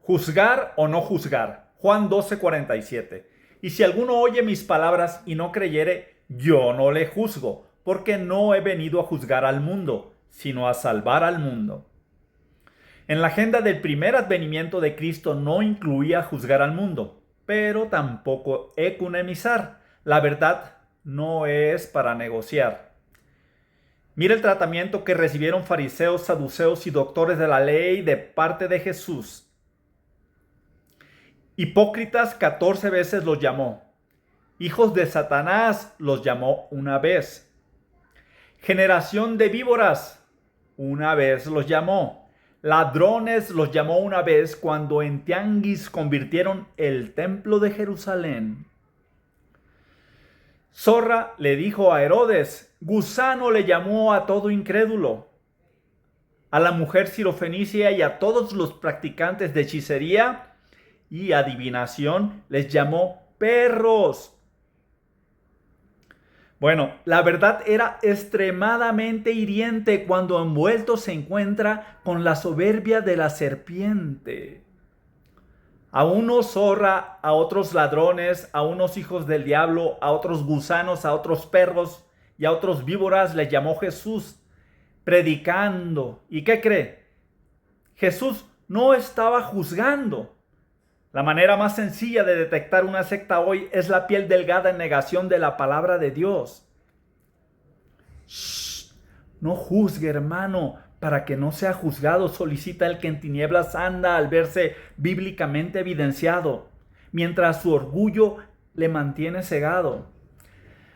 Juzgar o no juzgar. Juan 12:47. Y si alguno oye mis palabras y no creyere, yo no le juzgo, porque no he venido a juzgar al mundo, sino a salvar al mundo. En la agenda del primer advenimiento de Cristo no incluía juzgar al mundo, pero tampoco ecumenizar. La verdad no es para negociar. Mira el tratamiento que recibieron fariseos, saduceos y doctores de la ley de parte de Jesús. Hipócritas 14 veces los llamó. Hijos de Satanás los llamó una vez. Generación de víboras, una vez los llamó. Ladrones los llamó una vez cuando en tianguis convirtieron el templo de Jerusalén. Zorra le dijo a Herodes, gusano le llamó a todo incrédulo. A la mujer sirofenicia y a todos los practicantes de hechicería y adivinación les llamó perros. Bueno, la verdad era extremadamente hiriente cuando envuelto se encuentra con la soberbia de la serpiente. A unos zorra, a otros ladrones, a unos hijos del diablo, a otros gusanos, a otros perros y a otros víboras les llamó Jesús, predicando. ¿Y qué cree? Jesús no estaba juzgando. La manera más sencilla de detectar una secta hoy es la piel delgada en negación de la palabra de Dios. Shh, no juzgue, hermano, para que no sea juzgado, solicita el que en tinieblas anda al verse bíblicamente evidenciado, mientras su orgullo le mantiene cegado.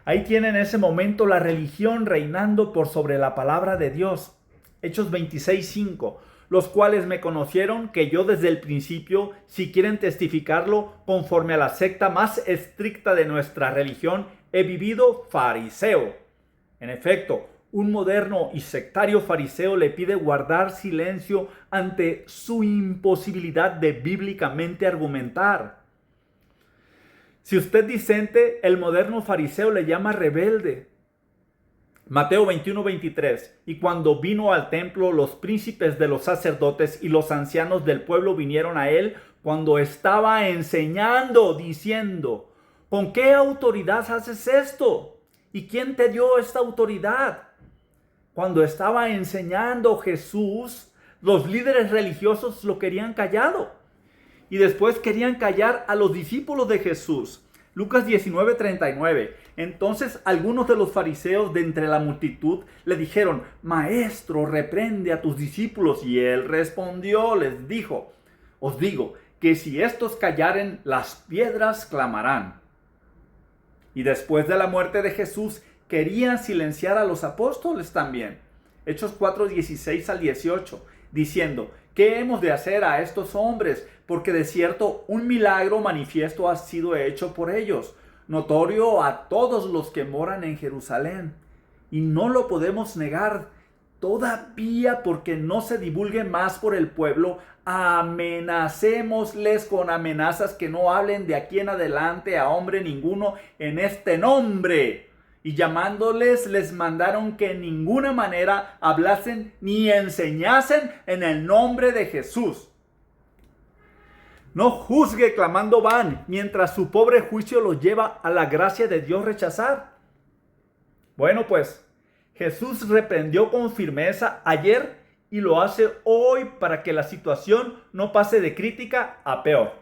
Ahí tiene en ese momento la religión reinando por sobre la palabra de Dios. Hechos 26:5. Los cuales me conocieron que yo desde el principio, si quieren testificarlo, conforme a la secta más estricta de nuestra religión, he vivido fariseo. En efecto, un moderno y sectario fariseo le pide guardar silencio ante su imposibilidad de bíblicamente argumentar. Si usted disente, el moderno fariseo le llama rebelde. Mateo 21:23. Y cuando vino al templo, los príncipes de los sacerdotes y los ancianos del pueblo vinieron a él cuando estaba enseñando, diciendo, ¿con qué autoridad haces esto? ¿Y quién te dio esta autoridad? Cuando estaba enseñando Jesús, los líderes religiosos lo querían callado. Y después querían callar a los discípulos de Jesús. Lucas 19:39. Entonces algunos de los fariseos de entre la multitud le dijeron, Maestro, reprende a tus discípulos. Y él respondió, les dijo, os digo que si estos callaren, las piedras clamarán. Y después de la muerte de Jesús, querían silenciar a los apóstoles también. Hechos 4:16-18, diciendo, ¿qué hemos de hacer a estos hombres? Porque de cierto un milagro manifiesto ha sido hecho por ellos, notorio a todos los que moran en Jerusalén. Y no lo podemos negar todavía porque no se divulgue más por el pueblo. Amenacémosles con amenazas que no hablen de aquí en adelante a hombre ninguno en este nombre. Y llamándoles les mandaron que en ninguna manera hablasen ni enseñasen en el nombre de Jesús. No juzgue clamando van, mientras su pobre juicio los lleva a la gracia de Dios rechazar. Bueno pues, Jesús reprendió con firmeza ayer y lo hace hoy para que la situación no pase de crítica a peor.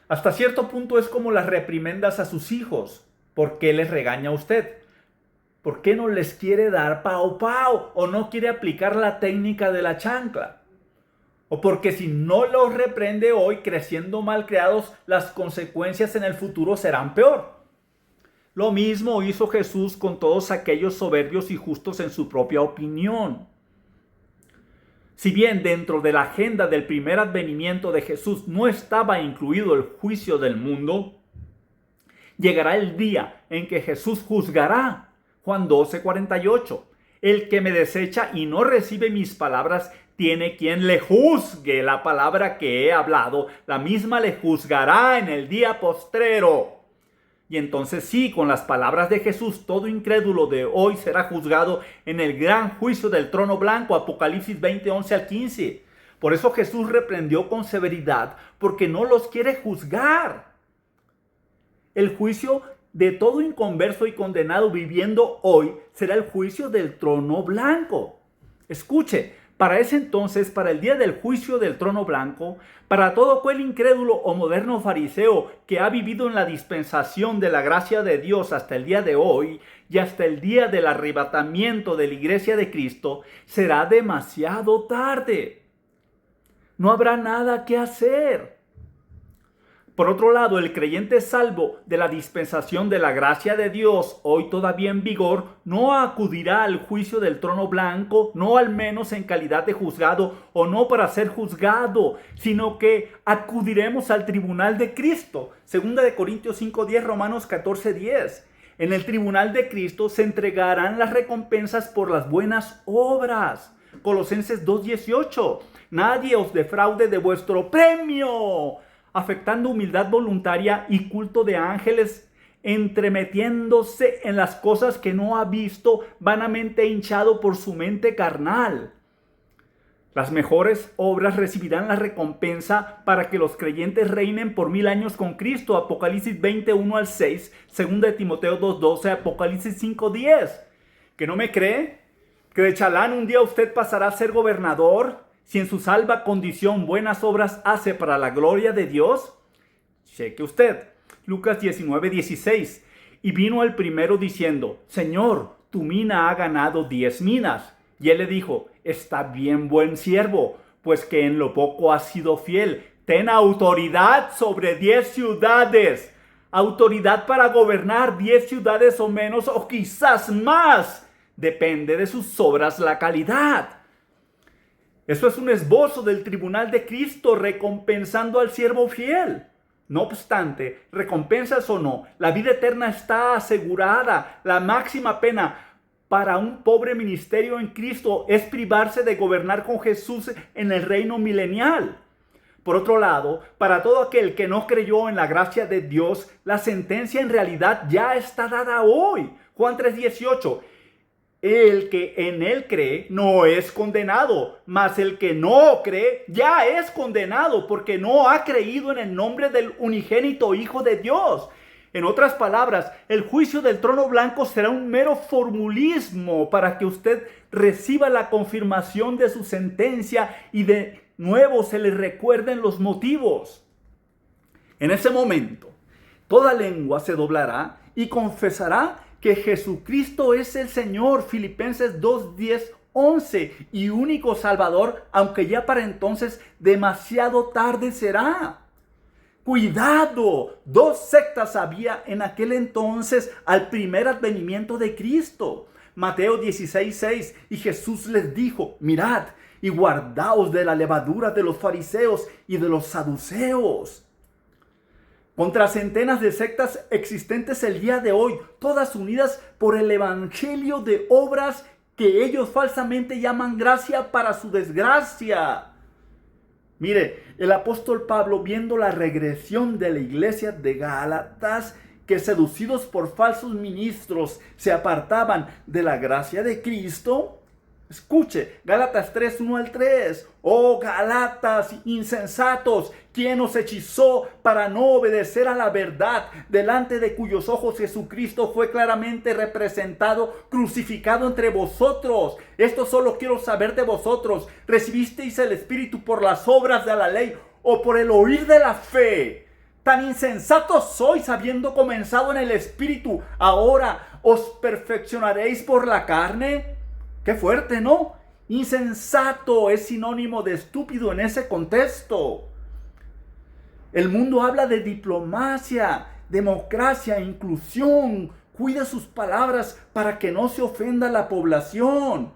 Hasta cierto punto es como las reprimendas a sus hijos. ¿Por qué les regaña usted? ¿Por qué no les quiere dar pau pau o no quiere aplicar la técnica de la chancla? O porque si no los reprende hoy creciendo malcriados, las consecuencias en el futuro serán peor. Lo mismo hizo Jesús con todos aquellos soberbios y justos en su propia opinión. Si bien dentro de la agenda del primer advenimiento de Jesús no estaba incluido el juicio del mundo, llegará el día en que Jesús juzgará. Juan 12:48. El que me desecha y no recibe mis palabras, tiene quien le juzgue. La palabra que he hablado, la misma le juzgará en el día postrero. Y entonces sí, con las palabras de Jesús, todo incrédulo de hoy será juzgado en el gran juicio del trono blanco. Apocalipsis 20:11-15. Por eso Jesús reprendió con severidad, porque no los quiere juzgar. El juicio de todo inconverso y condenado viviendo hoy será el juicio del trono blanco. Escuche, para ese entonces, para el día del juicio del trono blanco, para todo aquel incrédulo o moderno fariseo que ha vivido en la dispensación de la gracia de Dios hasta el día de hoy y hasta el día del arrebatamiento de la iglesia de Cristo, será demasiado tarde. No habrá nada que hacer. Por otro lado, el creyente salvo de la dispensación de la gracia de Dios, hoy todavía en vigor, no acudirá al juicio del trono blanco, no al menos en calidad de juzgado o no para ser juzgado, sino que acudiremos al tribunal de Cristo. 2 Corintios 5:10, Romanos 14:10. En el tribunal de Cristo se entregarán las recompensas por las buenas obras. Colosenses 2:18. Nadie os defraude de vuestro premio, afectando humildad voluntaria y culto de ángeles, entremetiéndose en las cosas que no ha visto, vanamente hinchado por su mente carnal. Las mejores obras recibirán la recompensa para que los creyentes reinen por 1000 años con Cristo. Apocalipsis 20:1-6, 2 Timoteo 2:12, Apocalipsis 5:10. ¿Que no me cree? ¿Que de chalán un día usted pasará a ser gobernador? Si en su salva condición buenas obras hace para la gloria de Dios. Cheque usted. Lucas 19:16. Y vino el primero diciendo: Señor, tu mina ha ganado 10 minas. Y él le dijo: está bien, buen siervo, pues que en lo poco has sido fiel. Ten autoridad sobre 10 ciudades. Autoridad para gobernar 10 ciudades o menos, o quizás más. Depende de sus obras la calidad. Eso es un esbozo del tribunal de Cristo recompensando al siervo fiel. No obstante, recompensas o no, la vida eterna está asegurada. La máxima pena para un pobre ministerio en Cristo es privarse de gobernar con Jesús en el reino milenial. Por otro lado, para todo aquel que no creyó en la gracia de Dios, la sentencia en realidad ya está dada hoy. Juan 3:18. El que en él cree no es condenado, mas el que no cree ya es condenado porque no ha creído en el nombre del unigénito Hijo de Dios. En otras palabras, el juicio del trono blanco será un mero formulismo para que usted reciba la confirmación de su sentencia y de nuevo se le recuerden los motivos. En ese momento, toda lengua se doblará y confesará que Jesucristo es el Señor. Filipenses 2:10-11, y único Salvador, aunque ya para entonces demasiado tarde será. Cuidado, 2 sectas había en aquel entonces al primer advenimiento de Cristo. Mateo 16:6, y Jesús les dijo: mirad y guardaos de la levadura de los fariseos y de los saduceos. Contra centenas de sectas existentes el día de hoy, todas unidas por el evangelio de obras que ellos falsamente llaman gracia para su desgracia. Mire, el apóstol Pablo, viendo la regresión de la iglesia de Gálatas, que seducidos por falsos ministros se apartaban de la gracia de Cristo. Escuche, Gálatas 3:1-3. Oh Gálatas insensatos, ¿quién os hechizó para no obedecer a la verdad, delante de cuyos ojos Jesucristo fue claramente representado, crucificado entre vosotros? Esto solo quiero saber de vosotros: ¿recibisteis el Espíritu por las obras de la ley o por el oír de la fe? Tan insensatos sois, habiendo comenzado en el Espíritu, ¿ahora os perfeccionaréis por la carne? Qué fuerte, ¿no? Insensato es sinónimo de estúpido en ese contexto. El mundo habla de diplomacia, democracia, inclusión. Cuida sus palabras para que no se ofenda a la población.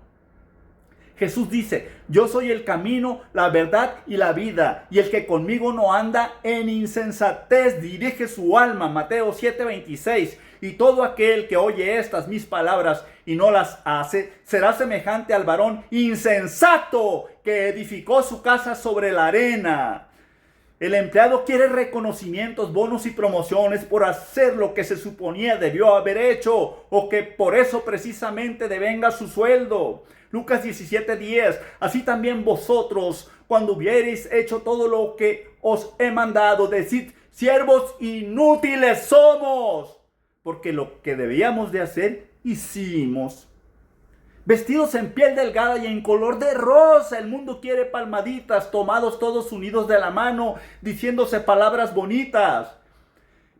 Jesús dice: yo soy el camino, la verdad y la vida, y el que conmigo no anda en insensatez dirige su alma. Mateo 7:26. Y todo aquel que oye estas mis palabras y no las hace, será semejante al varón insensato que edificó su casa sobre la arena. El empleado quiere reconocimientos, bonos y promociones por hacer lo que se suponía debió haber hecho, o que por eso precisamente devenga su sueldo. Lucas 17:10. Así también vosotros, cuando hubiereis hecho todo lo que os he mandado, decid, siervos inútiles somos, porque lo que debíamos de hacer, hicimos. Vestidos en piel delgada y en color de rosa, el mundo quiere palmaditas, tomados todos unidos de la mano, diciéndose palabras bonitas.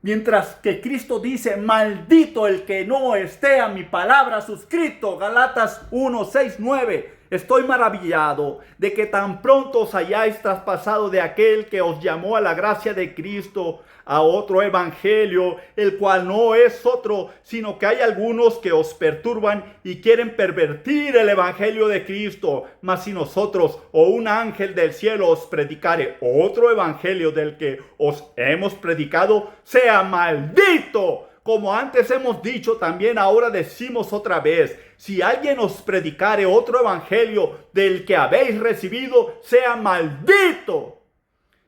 Mientras que Cristo dice, maldito el que no esté a mi palabra suscrito. Galatas 1, 6, 9. Estoy maravillado de que tan pronto os hayáis traspasado de aquel que os llamó a la gracia de Cristo a otro evangelio, el cual no es otro, sino que hay algunos que os perturban y quieren pervertir el evangelio de Cristo. Mas si nosotros o un ángel del cielo os predicare otro evangelio del que os hemos predicado, sea maldito. Como antes hemos dicho, también ahora decimos otra vez, si alguien os predicare otro evangelio del que habéis recibido, sea maldito.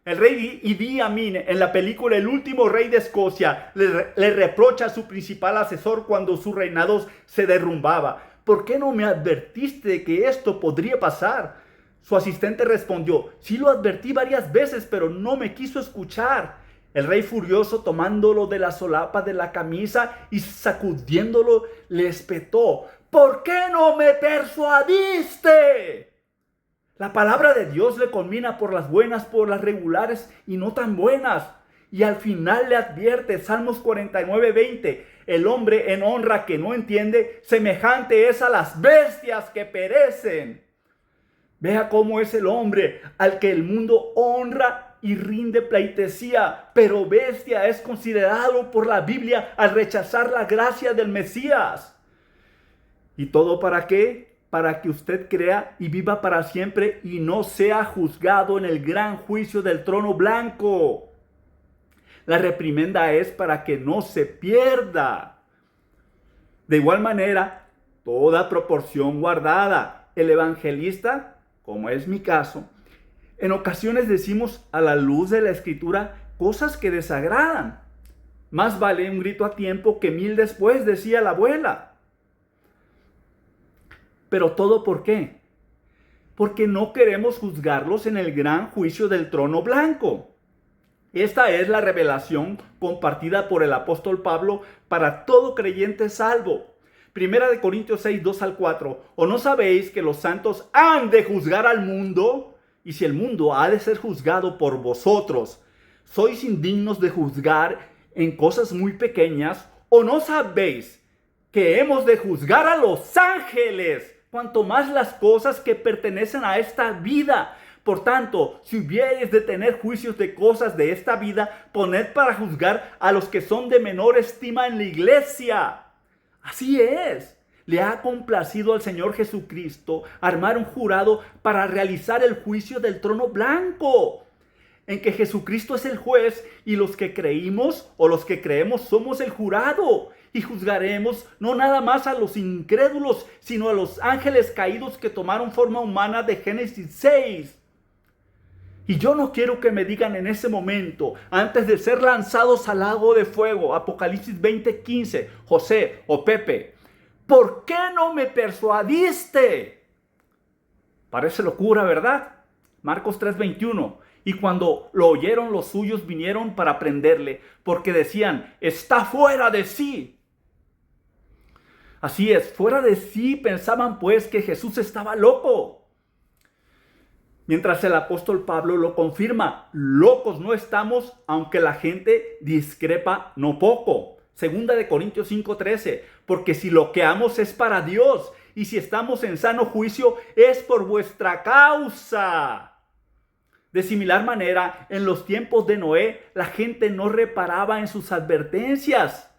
El rey Idi Amin, en la película El último rey de Escocia, le reprocha a su principal asesor cuando su reinado se derrumbaba. ¿Por qué no me advertiste de que esto podría pasar? Su asistente respondió, sí lo advertí varias veces, pero no me quiso escuchar. El rey furioso, tomándolo de la solapa de la camisa y sacudiéndolo, le espetó, ¿por qué no me persuadiste? La palabra de Dios le conmina por las buenas, por las regulares y no tan buenas. Y al final le advierte, Salmos 49, 20, el hombre en honra que no entiende, semejante es a las bestias que perecen. Vea cómo es el hombre al que el mundo honra y rinde pleitesía, pero bestia es considerado por la Biblia al rechazar la gracia del Mesías. ¿Y todo para qué? Para que usted crea y viva para siempre y no sea juzgado en el gran juicio del trono blanco. La reprimenda es para que no se pierda. De igual manera, toda proporción guardada. El evangelista, como es mi caso, en ocasiones decimos a la luz de la Escritura cosas que desagradan. Más vale un grito a tiempo que 1000 después, decía la abuela. ¿Pero todo por qué? Porque no queremos juzgarlos en el gran juicio del trono blanco. Esta es la revelación compartida por el apóstol Pablo para todo creyente salvo. Primera de Corintios 6, 2 al 4. ¿O no sabéis que los santos han de juzgar al mundo? Y si el mundo ha de ser juzgado por vosotros, ¿sois indignos de juzgar en cosas muy pequeñas? ¿O no sabéis que hemos de juzgar a los ángeles, cuanto más las cosas que pertenecen a esta vida? Por tanto, si hubierais de tener juicios de cosas de esta vida, poned para juzgar a los que son de menor estima en la iglesia. Así es. Le ha complacido al Señor Jesucristo armar un jurado para realizar el juicio del trono blanco, en que Jesucristo es el juez y los que creímos o los que creemos somos el jurado. Y juzgaremos no nada más a los incrédulos, sino a los ángeles caídos que tomaron forma humana de Génesis 6. Y yo no quiero que me digan en ese momento, antes de ser lanzados al lago de fuego, Apocalipsis 20:15, José o Pepe, ¿por qué no me persuadiste? Parece locura, ¿verdad? Marcos 3:21. Y cuando lo oyeron los suyos vinieron para prenderle, porque decían, está fuera de sí. Así es, fuera de sí pensaban pues que Jesús estaba loco. Mientras el apóstol Pablo lo confirma, locos no estamos, aunque la gente discrepa no poco. Segunda de Corintios 5:13, porque si lo que amos es para Dios, y si estamos en sano juicio, es por vuestra causa. De similar manera, en los tiempos de Noé, la gente no reparaba en sus advertencias,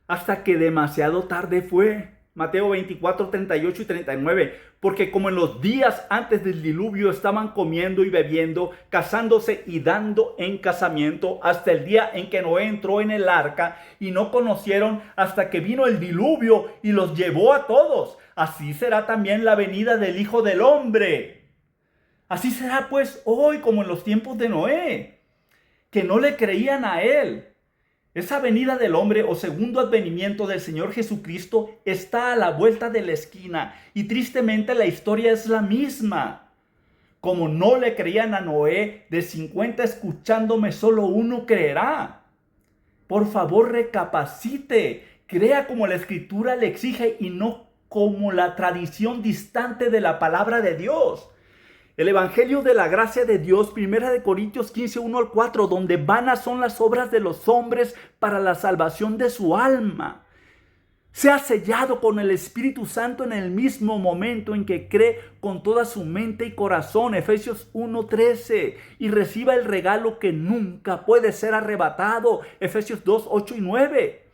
hasta que demasiado tarde fue. Mateo 24, 38 y 39, porque como en los días antes del diluvio estaban comiendo y bebiendo, casándose y dando en casamiento, hasta el día en que Noé entró en el arca, y no conocieron hasta que vino el diluvio y los llevó a todos. Así será también la venida del Hijo del Hombre. Así será pues hoy como en los tiempos de Noé, que no le creían a él. Esa venida del hombre o segundo advenimiento del Señor Jesucristo está a la vuelta de la esquina y tristemente la historia es la misma. Como no le creían a Noé, de 50 escuchándome solo uno creerá. Por favor, recapacite, crea como la Escritura le exige y no como la tradición distante de la palabra de Dios. El Evangelio de la gracia de Dios, 1 Corintios 15, 1 al 4, donde vanas son las obras de los hombres para la salvación de su alma. Sea sellado con el Espíritu Santo en el mismo momento en que cree con toda su mente y corazón, Efesios 1:13, y reciba el regalo que nunca puede ser arrebatado, Efesios 2:8 y 9.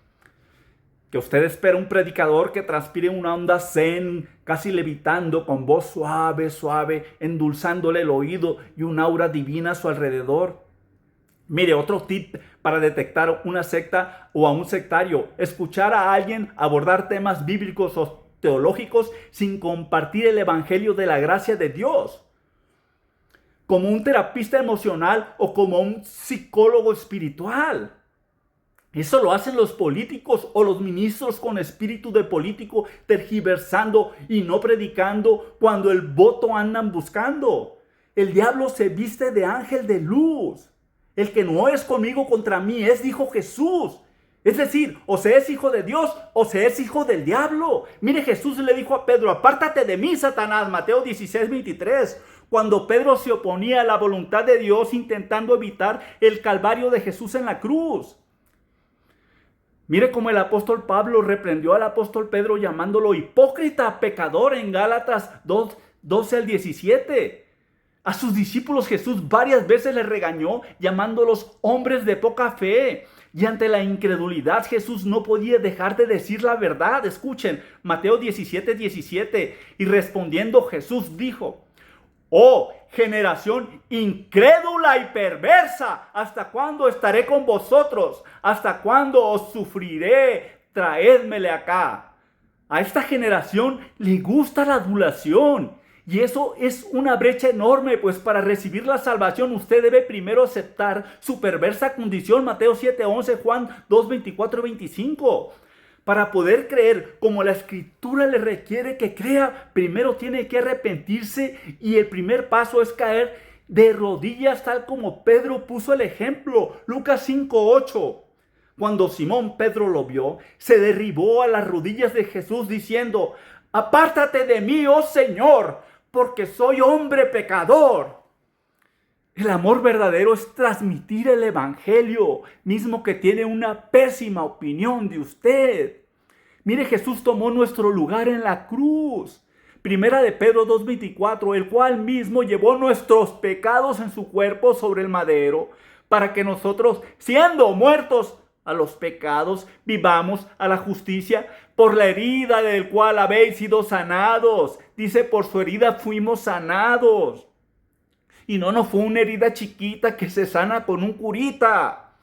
Que usted espera un predicador que transpire una onda zen, casi levitando, con voz suave, suave, endulzándole el oído y un aura divina a su alrededor. Mire, otro tip para detectar una secta o a un sectario: escuchar a alguien abordar temas bíblicos o teológicos sin compartir el Evangelio de la gracia de Dios. Como un terapista emocional o como un psicólogo espiritual. Eso lo hacen los políticos o los ministros con espíritu de político, tergiversando y no predicando cuando el voto andan buscando. El diablo se viste de ángel de luz. El que no es conmigo contra mí es, dijo Jesús. Es decir, o se es hijo de Dios o se es hijo del diablo. Mire, Jesús le dijo a Pedro: apártate de mí, Satanás, Mateo 16:23. Cuando Pedro se oponía a la voluntad de Dios, intentando evitar el calvario de Jesús en la cruz. Mire cómo el apóstol Pablo reprendió al apóstol Pedro llamándolo hipócrita, pecador, en Gálatas 2:12 al 17. A sus discípulos Jesús varias veces les regañó llamándolos hombres de poca fe. Y ante la incredulidad Jesús no podía dejar de decir la verdad. Escuchen, Mateo 17:17. Y respondiendo Jesús dijo: oh, generación incrédula y perversa, ¿hasta cuándo estaré con vosotros? ¿Hasta cuándo os sufriré? Traédmele acá. A esta generación le gusta la adulación. Y eso es una brecha enorme, pues para recibir la salvación usted debe primero aceptar su perversa condición. Mateo 7:11, Juan 2:24 y 25. Para poder creer como la Escritura le requiere que crea, primero tiene que arrepentirse, y el primer paso es caer de rodillas, tal como Pedro puso el ejemplo. Lucas 5:8. Cuando Simón Pedro lo vio, se derribó a las rodillas de Jesús diciendo: apártate de mí, oh Señor, porque soy hombre pecador. El amor verdadero es transmitir el Evangelio, mismo que tiene una pésima opinión de usted. Mire, Jesús tomó nuestro lugar en la cruz. 1 de Pedro 2:24, el cual mismo llevó nuestros pecados en su cuerpo sobre el madero, para que nosotros, siendo muertos a los pecados, vivamos a la justicia. Por la herida del cual habéis sido sanados. Dice, por su herida fuimos sanados. Y no fue una herida chiquita que se sana con un curita.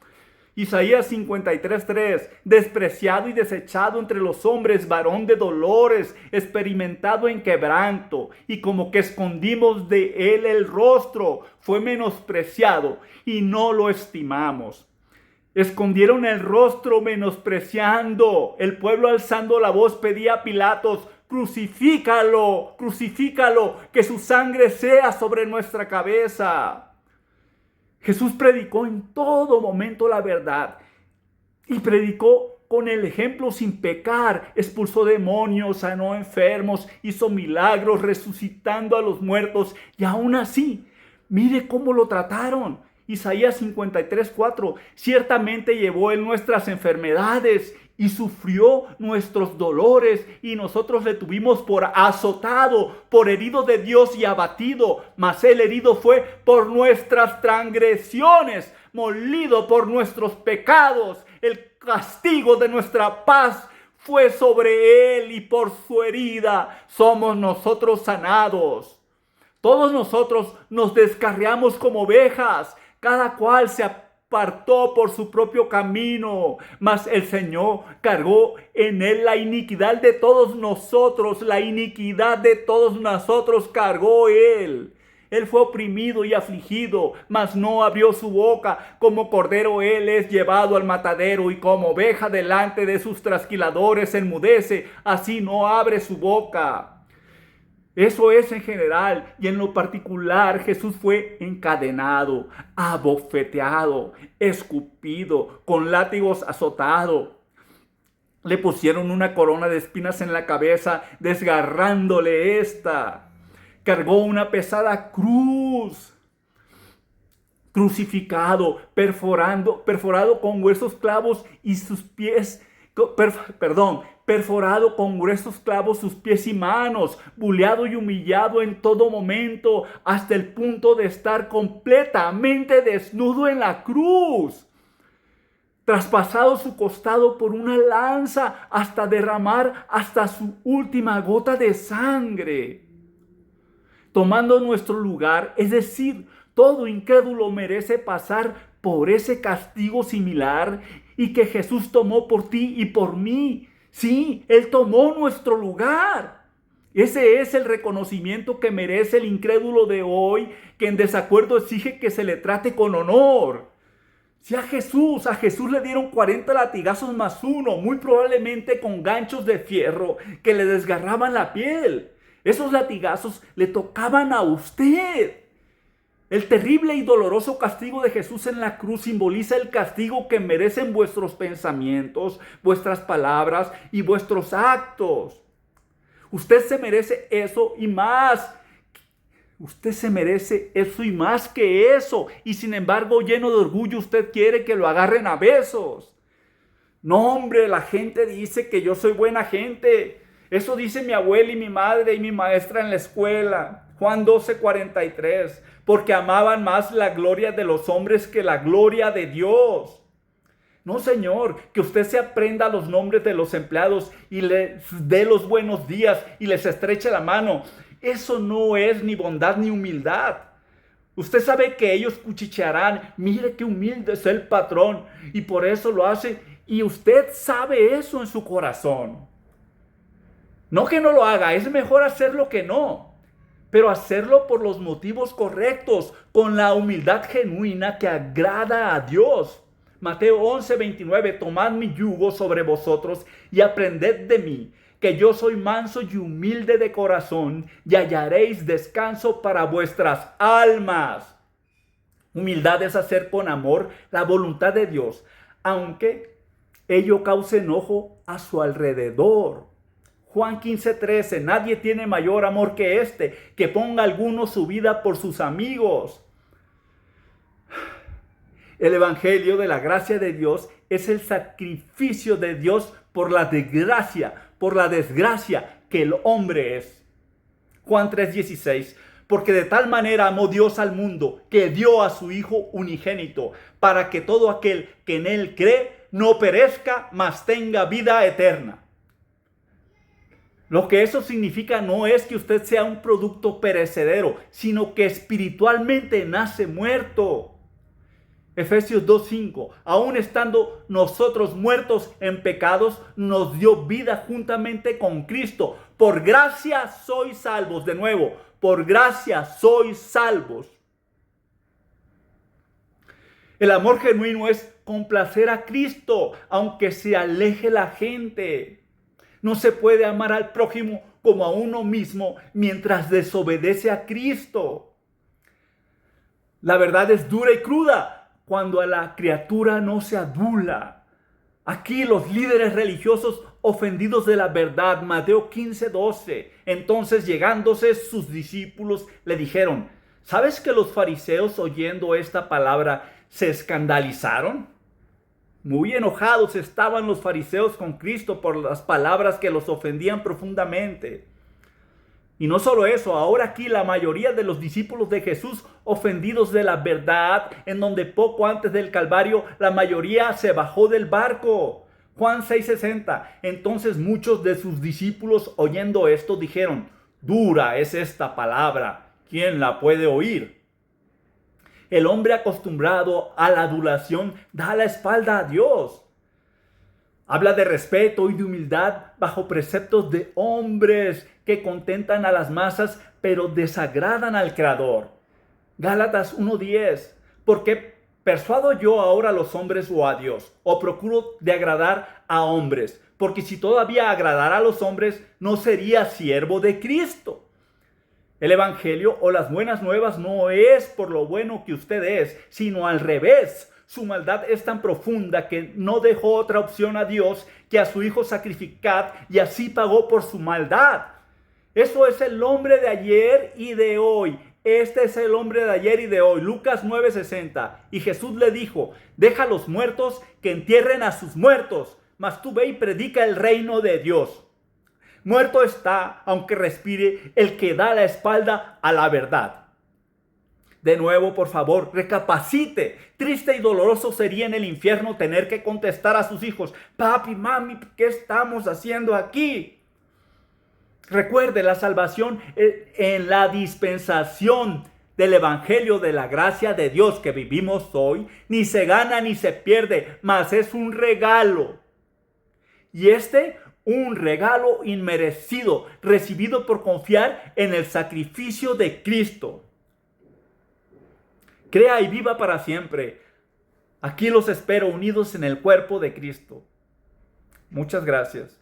Isaías 53:3, despreciado y desechado entre los hombres, varón de dolores, experimentado en quebranto, y como que escondimos de él el rostro, fue menospreciado y no lo estimamos. Escondieron el rostro menospreciando. El pueblo, alzando la voz, pedía a Pilatos: crucifícalo, crucifícalo, que su sangre sea sobre nuestra cabeza. Jesús predicó en todo momento la verdad y predicó con el ejemplo sin pecar. Expulsó demonios, sanó enfermos, hizo milagros, resucitando a los muertos, y aún así, mire cómo lo trataron. Isaías 53:4, ciertamente llevó él nuestras enfermedades y sufrió nuestros dolores, y nosotros le tuvimos por azotado, por herido de Dios y abatido, mas él herido fue por nuestras transgresiones, molido por nuestros pecados. El castigo de nuestra paz fue sobre él, y por su herida somos nosotros sanados. Todos nosotros nos descarriamos como ovejas, cada cual se apartó por su propio camino, mas el Señor cargó en él la iniquidad de todos nosotros. La iniquidad de todos nosotros cargó él. Él fue oprimido y afligido, mas no abrió su boca. Como cordero él es llevado al matadero, y como oveja delante de sus trasquiladores enmudece, así no abre su boca. Eso es en general, y en lo particular Jesús fue encadenado, abofeteado, escupido, con látigos azotado. Le pusieron una corona de espinas en la cabeza, desgarrándole esta. Cargó una pesada cruz, crucificado, perforado con huesos clavos y sus pies, perforado con gruesos clavos sus pies y manos, buleado y humillado en todo momento, hasta el punto de estar completamente desnudo en la cruz. Traspasado su costado por una lanza hasta derramar hasta su última gota de sangre. Tomando nuestro lugar, es decir, todo incrédulo merece pasar por ese castigo similar y que Jesús tomó por ti y por mí. Sí, Él tomó nuestro lugar. Ese es el reconocimiento que merece el incrédulo de hoy, que en desacuerdo exige que se le trate con honor. Si a Jesús le dieron 40 latigazos más uno, muy probablemente con ganchos de fierro que le desgarraban la piel. Esos latigazos le tocaban a usted. El terrible y doloroso castigo de Jesús en la cruz simboliza el castigo que merecen vuestros pensamientos, vuestras palabras y vuestros actos. Usted se merece eso y más. Usted se merece eso y más que eso. Y sin embargo, lleno de orgullo, usted quiere que lo agarren a besos. No, hombre, la gente dice que yo soy buena gente. Eso dice mi abuela y mi madre y mi maestra en la escuela. Juan 12:43. Porque amaban más la gloria de los hombres que la gloria de Dios. No, Señor, que usted se aprenda los nombres de los empleados y les dé los buenos días y les estreche la mano. Eso no es ni bondad ni humildad. Usted sabe que ellos cuchichearán. Mire qué humilde es el patrón. Y por eso lo hace. Y usted sabe eso en su corazón. No que no lo haga, es mejor hacerlo que no. Pero hacerlo por los motivos correctos, con la humildad genuina que agrada a Dios. Mateo 11:29, tomad mi yugo sobre vosotros y aprended de mí, que yo soy manso y humilde de corazón, y hallaréis descanso para vuestras almas. Humildad es hacer con amor la voluntad de Dios, aunque ello cause enojo a su alrededor. Juan 15:13, nadie tiene mayor amor que este, que ponga alguno su vida por sus amigos. El evangelio de la gracia de Dios es el sacrificio de Dios por la desgracia que el hombre es. Juan 3:16, porque de tal manera amó Dios al mundo, que dio a su Hijo unigénito, para que todo aquel que en él cree no perezca, mas tenga vida eterna. Lo que eso significa no es que usted sea un producto perecedero, sino que espiritualmente nace muerto. Efesios 2:5, aún estando nosotros muertos en pecados, nos dio vida juntamente con Cristo. Por gracia sois salvos. De nuevo, por gracia sois salvos. El amor genuino es complacer a Cristo, aunque se aleje la gente. No se puede amar al prójimo como a uno mismo mientras desobedece a Cristo. La verdad es dura y cruda cuando a la criatura no se adula. Aquí los líderes religiosos ofendidos de la verdad, Mateo 15:12. Entonces llegándose sus discípulos le dijeron, ¿sabes que los fariseos oyendo esta palabra se escandalizaron? Muy enojados estaban los fariseos con Cristo por las palabras que los ofendían profundamente. Y no solo eso, ahora aquí la mayoría de los discípulos de Jesús ofendidos de la verdad, en donde poco antes del Calvario la mayoría se bajó del barco. Juan 6:60, entonces muchos de sus discípulos oyendo esto dijeron, dura es esta palabra, ¿quién la puede oír? El hombre acostumbrado a la adulación da la espalda a Dios. Habla de respeto y de humildad bajo preceptos de hombres que contentan a las masas, pero desagradan al Creador. Gálatas 1:10. ¿Por qué persuado yo ahora a los hombres o a Dios? ¿O procuro de agradar a hombres? Porque si todavía agradara a los hombres, no sería siervo de Cristo. El evangelio o las buenas nuevas no es por lo bueno que usted es, sino al revés. Su maldad es tan profunda que no dejó otra opción a Dios que a su Hijo sacrificar, y así pagó por su maldad. Eso es el hombre de ayer y de hoy. Este es el hombre de ayer y de hoy. Lucas 9:60. Y Jesús le dijo: deja a los muertos que entierren a sus muertos, mas tú ve y predica el reino de Dios. Muerto está, aunque respire, el que da la espalda a la verdad. De nuevo, por favor, recapacite. Triste y doloroso sería en el infierno tener que contestar a sus hijos: papi, mami, ¿qué estamos haciendo aquí? Recuerde, la salvación en la dispensación del evangelio de la gracia de Dios que vivimos hoy, ni se gana ni se pierde, mas es un regalo. Y un regalo inmerecido, recibido por confiar en el sacrificio de Cristo. Crea y viva para siempre. Aquí los espero unidos en el cuerpo de Cristo. Muchas gracias.